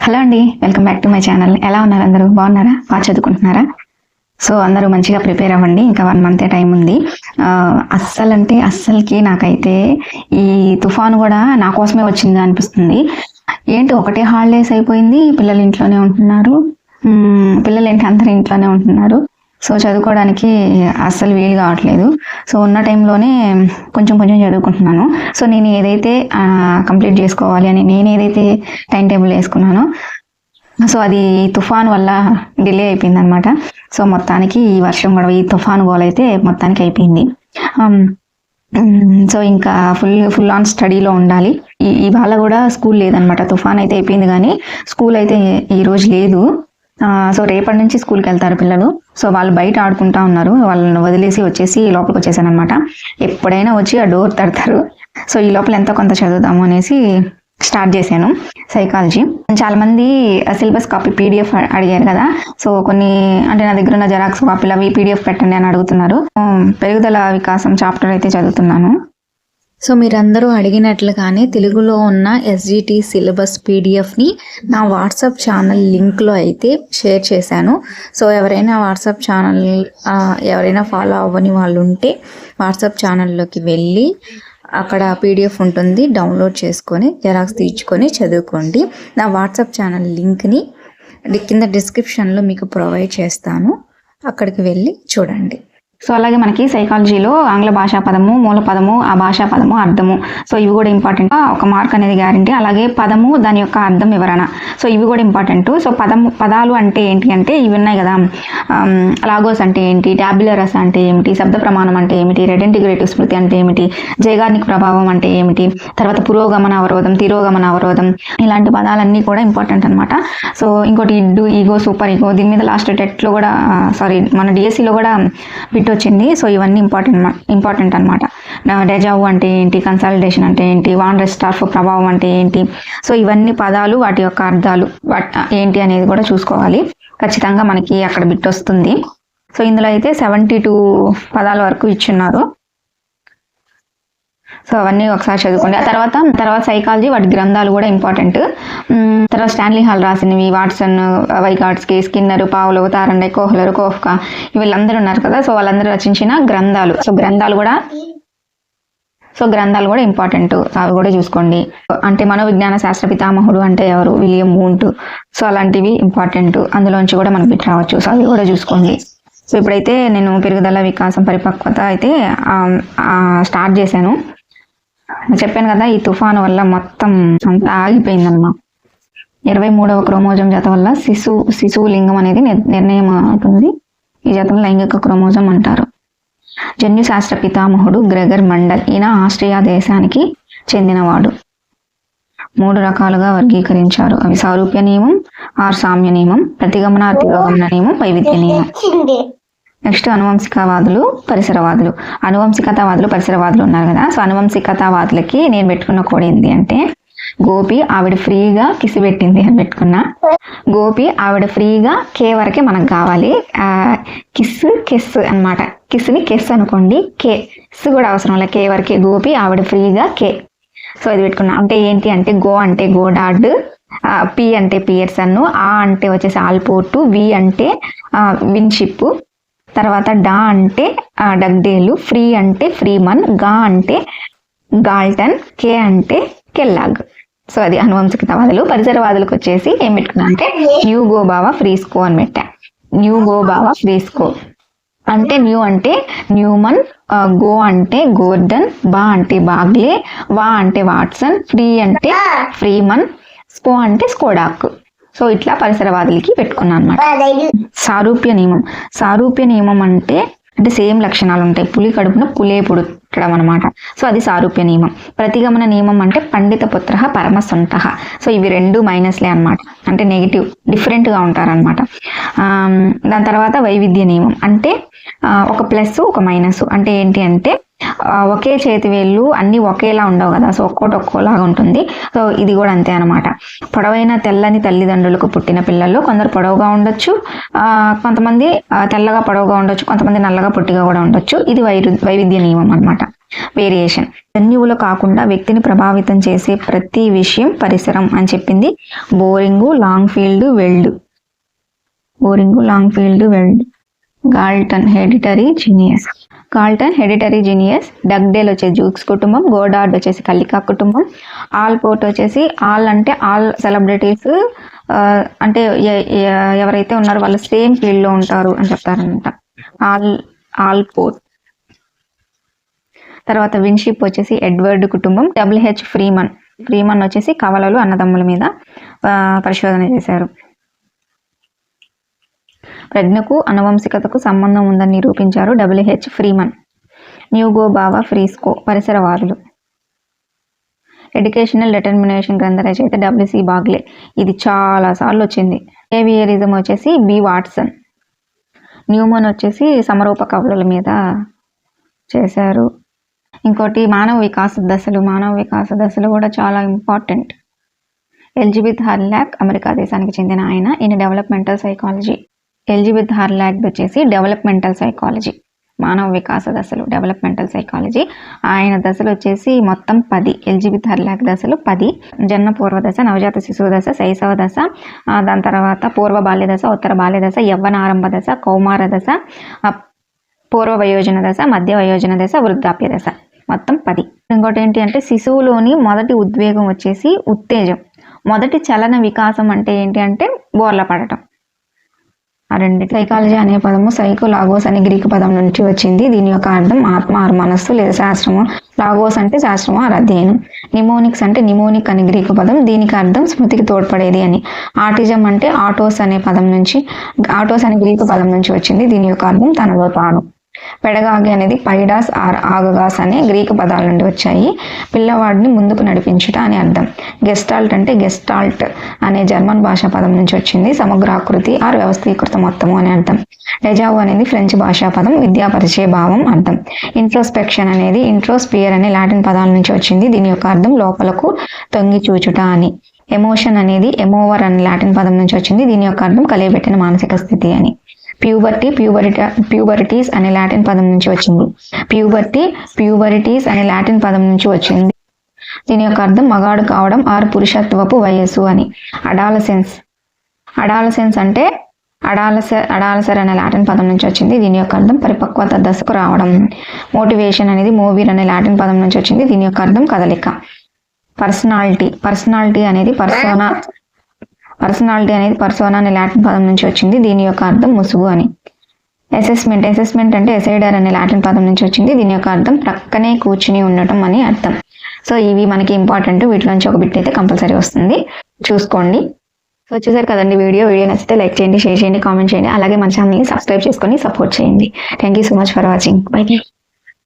Hello అండి, welcome back to my channel. ఎలా ఉన్నారు అందరూ? బాగున్నారా? బాగా చదువుకుంటున్నారా? సో అందరూ మంచిగా ప్రిపేర్ అవ్వండి. ఇంకా 1 month టైం ఉంది. అస్సలకి నాకైతే ఈ తుఫాను కూడా నా కోసమే వచ్చింది అనిపిస్తుంది. ఏంటి ఒకటే హాలిడేస్ అయిపోయింది, పిల్లలు ఇంట్లోనే ఉంటున్నారు. పిల్లలు ఏంటి అందరూ ఇంట్లోనే ఉంటున్నారు. సో చదువుకోవడానికి అస్సలు వీలు కావట్లేదు. సో ఉన్న టైంలోనే కొంచెం చదువుకుంటున్నాను. సో నేను ఏదైతే కంప్లీట్ చేసుకోవాలి అని నేను ఏదైతే టైం టేబుల్ వేసుకున్నానో సో అది తుఫాన్ వల్ల డిలే అయిపోయింది అనమాట. సో మొత్తానికి ఈ వర్షం కూడా ఈ తుఫాన్ గోల్ అయితే మొత్తానికి అయిపోయింది. సో ఇంకా ఫుల్ ఆన్ స్టడీలో ఉండాలి. ఇవాళ కూడా స్కూల్ లేదనమాట. తుఫాన్ అయితే అయిపోయింది కానీ స్కూల్ అయితే ఈరోజు లేదు. సో రేపటి నుంచి స్కూల్కి వెళ్తారు పిల్లలు. సో వాళ్ళు బయట ఆడుకుంటా ఉన్నారు. వాళ్ళని వదిలేసి వచ్చేసి లోపలికి వచ్చేసాను అనమాట. ఎప్పుడైనా వచ్చి ఆ డోర్ తడతారు. సో ఈ లోపల ఎంతో కొంత చదువుతాము అనేసి స్టార్ట్ చేశాను సైకాలజీ. చాలా మంది సిలబస్ కాపీ పీడిఎఫ్ అడిగారు కదా. సో కొన్ని అంటే నా దగ్గర ఉన్న జెరాక్స్ కాపీలు అవి పీడిఎఫ్ పెట్టండి అని అడుగుతున్నారు. పెరుగుదల వికాసం చాప్టర్ అయితే చదువుతున్నాను. సో మీరందరూ అడిగినట్లుగానే తెలుగులో ఉన్న ఎస్జిటి సిలబస్ పీడిఎఫ్ని నా వాట్సాప్ ఛానల్ లింక్లో అయితే షేర్ చేశాను. సో ఎవరైనా వాట్సాప్ ఛానల్ ఎవరైనా ఫాలో అవ్వని వాళ్ళు ఉంటే వాట్సాప్ ఛానల్లోకి వెళ్ళి అక్కడ పీడిఎఫ్ ఉంటుంది, డౌన్లోడ్ చేసుకొని జెరాక్స్ తీర్చుకొని చదువుకోండి. నా వాట్సాప్ ఛానల్ లింక్ని కింద డిస్క్రిప్షన్లో మీకు ప్రొవైడ్ చేస్తాను, అక్కడికి వెళ్ళి చూడండి. సో అలాగే మనకి సైకాలజీలో ఆంగ్ల భాషా పదము, మూల పదము, ఆ భాషా పదము, అర్థము, సో ఇవి కూడా ఇంపార్టెంట్. ఒక మార్క్ అనేది గ్యారంటీ. అలాగే పదము, దాని యొక్క అర్థం వివరణ, సో ఇవి కూడా ఇంపార్టెంట్. సో పదాలు అంటే ఏంటి అంటే ఇవి ఉన్నాయి కదా. లాగోస్ అంటే ఏంటి, టాబ్యులరస్ అంటే ఏమిటి, శబ్ద ప్రమాణం అంటే ఏమిటి, రెడెంటిగ్రేటివ్ స్మృతి అంటే ఏమిటి, జైగార్నిక్ ప్రభావం అంటే ఏమిటి, తర్వాత పురోగమన అవరోధం, తిరోగమన అవరోధం, ఇలాంటి పదాలన్నీ కూడా ఇంపార్టెంట్ అనమాట. సో ఇంకోటి ఇడ్డు, ఈగో, సూపర్ ఈగో, దీని మీద లాస్ట్ టెట్లో కూడా మన డిఎస్సిలో కూడా బిట్ వచ్చింది. సో ఇవన్నీ ఇంపార్టెంట్ అనమాట. డెజావు అంటే ఏంటి, కన్సాలిడేషన్ అంటే ఏంటి, వాన్ రెస్టార్ఫ్ ప్రభావం అంటే ఏంటి, సో ఇవన్నీ పదాలు, వాటి యొక్క అర్థాలు ఏంటి అనేది కూడా చూసుకోవాలి. ఖచ్చితంగా మనకి అక్కడ బిట్ వస్తుంది. సో ఇందులో అయితే 72 పదాల వరకు ఇచ్చున్నారు. సో అవన్నీ ఒకసారి చదువుకోండి. ఆ తర్వాత సైకాలజీ వాటి గ్రంథాలు కూడా ఇంపార్టెంట్. తర్వాత స్టాన్లీ హాల్ రాసినవి, Watson, Vygotsky, Skinner, Pavlov, Thorndike, Kohler, Koffka వీళ్ళందరూ ఉన్నారు కదా. సో వాళ్ళందరూ రచించిన గ్రంథాలు. సో గ్రంథాలు కూడా ఇంపార్టెంట్. అవి కూడా చూసుకోండి. అంటే మనోవిజ్ఞాన శాస్త్ర పితామహుడు అంటే ఎవరు? William Wundt. సో అలాంటివి ఇంపార్టెంట్. అందులోంచి కూడా మనకు బిట్ రావచ్చు. సో అవి కూడా చూసుకోండి. సో ఇప్పుడైతే నేను పెరుగుదల, వికాసం, పరిపక్వత అయితే స్టార్ట్ చేశాను. చెప్పాను కదా, ఈ తుఫాను వల్ల మొత్తం అంతా ఆగిపోయిందన్నమాట. 23వ క్రోమోజోమ్ జత వల్ల శిశువు లింగం అనేది నిర్ణయం అవుతుంది. ఈ జతను లైంగిక క్రోమోజోమ్ అంటారు. జన్యు శాస్త్ర పితామహుడు గ్రెగర్ మెండల్. ఈయన ఆస్ట్రియా దేశానికి చెందినవాడు. 3 రకాలుగా వర్గీకరించారు. అవి సారూప్య నియమం, సామ్య నియమం, ప్రతిగమన, తిరోగమన నియమం, వైవిధ్య నియమం. నెక్స్ట్ అనువంశికవాదులు, పరిసరవాదులు. అనువంశికతావాదులు, పరిసరవాదులు ఉన్నారు కదా. సో అనువంశికతావాదులకి నేను పెట్టుకున్న కోడ్ ఏంటి అంటే, గోపి ఆవిడ ఫ్రీగా కిసి పెట్టింది అని పెట్టుకున్నా. గోపి ఆవిడ ఫ్రీగా కే వరకే మనకు కావాలి. కిస్ అనమాట. కిస్ని కెస్ అనుకోండి. కెస్ కూడా అవసరం లే, కే వరకే. గోపి ఆవిడ ఫ్రీగా కే. సో ఇది పెట్టుకున్నా. అంటే ఏంటి అంటే, గో అంటే గోడార్డ్, పి అంటే పియర్సన్, ఆ అంటే వచ్చేసి ఆల్పోర్టు, వి అంటే విన్షిప్, తర్వాత డా అంటే డగ్డేలు, ఫ్రీ అంటే ఫ్రీమన్, గా అంటే గాల్టన్, కే అంటే కెల్లాగ్. సో అది అనువంశికతావాదులు. పరిసరవాదులకు వచ్చేసి ఏం పెట్టుకున్నా అంటే, న్యూ గో బావా ఫ్రీస్కో అని పెట్టా. న్యూ గో బావా ఫ్రీస్కో అంటే న్యూ అంటే న్యూమన్, గో అంటే గోర్డన్, బా అంటే బాగ్లే, వా అంటే వాట్సన్, ఫ్రీ అంటే ఫ్రీమన్, స్కో అంటే స్కోడాక్. సో ఇట్లా పరిసరవాదులకి పెట్టుకున్నాను అనమాట. సారూప్య నియమం అంటే సేమ్ లక్షణాలు ఉంటాయి. పులి కడుపున పులే పుట్టడం అనమాట. సో అది సారూప్య నియమం. ప్రతిగమన నియమం అంటే పండిత పుత్ర పరమసొంత. సో ఇవి 2 మైనస్లే అనమాట. అంటే నెగిటివ్, డిఫరెంట్గా ఉంటారనమాట. దాని తర్వాత వైవిధ్య నియమం అంటే ఒక ప్లస్, ఒక మైనస్. అంటే ఏంటి అంటే ఒకే చేతి వేళ్ళు అన్నీ ఒకేలా ఉండవు కదా. సో ఒక్కోలాగా ఉంటుంది. సో ఇది కూడా అంతే అనమాట. పొడవైన తెల్లని తల్లిదండ్రులకు పుట్టిన పిల్లల్లో కొందరు పొడవుగా ఉండొచ్చు, కొంతమంది తెల్లగా పొడవుగా ఉండొచ్చు, కొంతమంది నల్లగా పొట్టిగా కూడా ఉండొచ్చు. ఇది వైవిధ్య నియమం అనమాట. వేరియేషన్. జన్యువులు కాకుండా వ్యక్తిని ప్రభావితం చేసే ప్రతి విషయం పరిసరం అని చెప్పింది Boring Langfeld Weld. Galton hereditary genius. Dugdale వచ్చేసి జూక్స్ కుటుంబం. గోడార్డ్ వచ్చేసి కల్లికా కుటుంబం. ఆల్పోర్ట్ వచ్చేసి ఆల్ అంటే ఆల్ సెలబ్రిటీస్ అంటే ఎవరైతే ఉన్నారో వాళ్ళు సేమ్ ఫీల్డ్లో ఉంటారు అని చెప్తారనమాట. ఆల్పోర్ట్. తర్వాత విన్షిప్ వచ్చేసి ఎడ్వర్డ్ కుటుంబం. WH ఫ్రీమన్ వచ్చేసి కవలలు అన్నదమ్ముల మీద పరిశోధన చేశారు. ప్రజ్ఞకు అనువంశికతకు సంబంధం ఉందని నిరూపించారు WH ఫ్రీమన్. న్యూగోబావా ఫ్రీస్కో పరిసరవాదులు. ఎడ్యుకేషనల్ డిటర్మినేషన్ గ్రంథ రచయిత WC బాగ్లే. ఇది చాలా సార్లు వచ్చింది. ఏవియరిజం వచ్చేసి B వాట్సన్. న్యూమన్ వచ్చేసి సమరూప కవుల మీద చేశారు. ఇంకోటి మానవ వికాస దశలు కూడా చాలా ఇంపార్టెంట్. ఎలిజబెత్ హార్లాక్ అమెరికా దేశానికి చెందిన ఆయన. ఈయన డెవలప్మెంటల్ సైకాలజీ. ఎలిజబెత్ హార్లాక్ వచ్చేసి డెవలప్మెంటల్ సైకాలజీ. మానవ వికాస దశలు డెవలప్మెంటల్ సైకాలజీ. ఆయన దశలు వచ్చేసి మొత్తం 10. ఎలిజబెత్ హార్లాక్ దశలు 10. జన్మ పూర్వ దశ, నవజాత శిశువు దశ, శైశవ దశ, దాని తర్వాత పూర్వ బాల్య దశ, ఉత్తర బాల్య దశ, యవ్వన ఆరంభ దశ, కౌమార దశ, పూర్వ వయోజన దశ, మధ్య వయోజన దశ, వృద్ధాప్య దశ. మొత్తం 10. ఇంకోటి ఏంటి అంటే శిశువులోని మొదటి ఉద్వేగం వచ్చేసి ఉత్తేజం. మొదటి చలన వికాసం అంటే ఏంటి అంటే బోర్ల పడటం. ఆ రెండు. సైకాలజీ అనే పదము సైకో లాగోస్ అనే గ్రీకు పదం నుంచి వచ్చింది. దీని యొక్క అర్థం ఆత్మ ఆరు మనస్సు లేదా శాస్త్రము. లాగోస్ అంటే శాస్త్రము ఆరు అధ్యయనం. నిమోనిక్స్ అంటే నిమోనిక్ అనే గ్రీకు పదం. దీనికి అర్థం స్మృతికి తోడ్పడేది అని. ఆటిజం అంటే ఆటోస్ అనే గ్రీకు పదం నుంచి వచ్చింది. దీని యొక్క అర్థం తనలో తాను. పెడగాగి అనేది పైడాస్ ఆర్ ఆగగాస్ అనే గ్రీకు పదాల నుండి వచ్చాయి. పిల్లవాడిని ముందుకు నడిపించుట అని అర్థం. గెస్టాల్ట్ అంటే గెస్టాల్ట్ అనే జర్మన్ భాషా పదం నుంచి వచ్చింది. సమగ్రాకృతి ఆర్ వ్యవస్థీకృత మొత్తము అని అర్థం. డెజావు అనేది ఫ్రెంచ్ భాషా పదం. విద్యా పరిచయ భావం అర్థం. ఇంట్రోస్పెక్షన్ అనేది ఇంట్రోస్పియర్ అనే లాటిన్ పదాల నుంచి వచ్చింది. దీని యొక్క అర్థం లోపలకు తొంగి చూచుట అని. ఎమోషన్ అనేది ఎమోవర్ అనే లాటిన్ పదం నుంచి వచ్చింది. దీని యొక్క అర్థం కలియబెట్టిన మానసిక స్థితి అని. ప్యూబరిటీస్ అనే లాటిన్ పదం నుంచి వచ్చింది. ప్యూబరిటీస్ అనే లాటిన్ పదం నుంచి వచ్చింది. దీని యొక్క అర్థం మగాడు కావడం ఆరు పురుషత్వపు వయస్సు అని. అడాలసెన్స్ అంటే అడాలసర్ అనే లాటిన్ పదం నుంచి వచ్చింది. దీని యొక్క అర్థం పరిపక్వత దశకు రావడం. మోటివేషన్ అనేది మోవీర్ అనే లాటిన్ పదం నుంచి వచ్చింది. దీని యొక్క అర్థం కదలిక. పర్సనాలిటీ అనేది పర్సోనా అనే లాటిన్ పదం నుంచి వచ్చింది. దీని యొక్క అర్థం ముసుగు అని. అసెస్మెంట్ అంటే ఎసైడర్ అనే లాటిన్ పదం నుంచి వచ్చింది. దీని యొక్క అర్థం ప్రక్కనే కూర్చుని ఉండటం అని అర్థం. సో ఇవి మనకి ఇంపార్టెంట్. వీటిలోంచి ఒక బిట్ అయితే కంపల్సరీ వస్తుంది, చూసుకోండి. సో చూసారు కదండి వీడియో నచ్చితే లైక్ చేయండి, షేర్ చేయండి, కామెంట్ చేయండి. అలాగే మన ఛానల్ని సబ్స్క్రైబ్ చేసుకొని సపోర్ట్ చేయండి. Thank you so much for watching. By.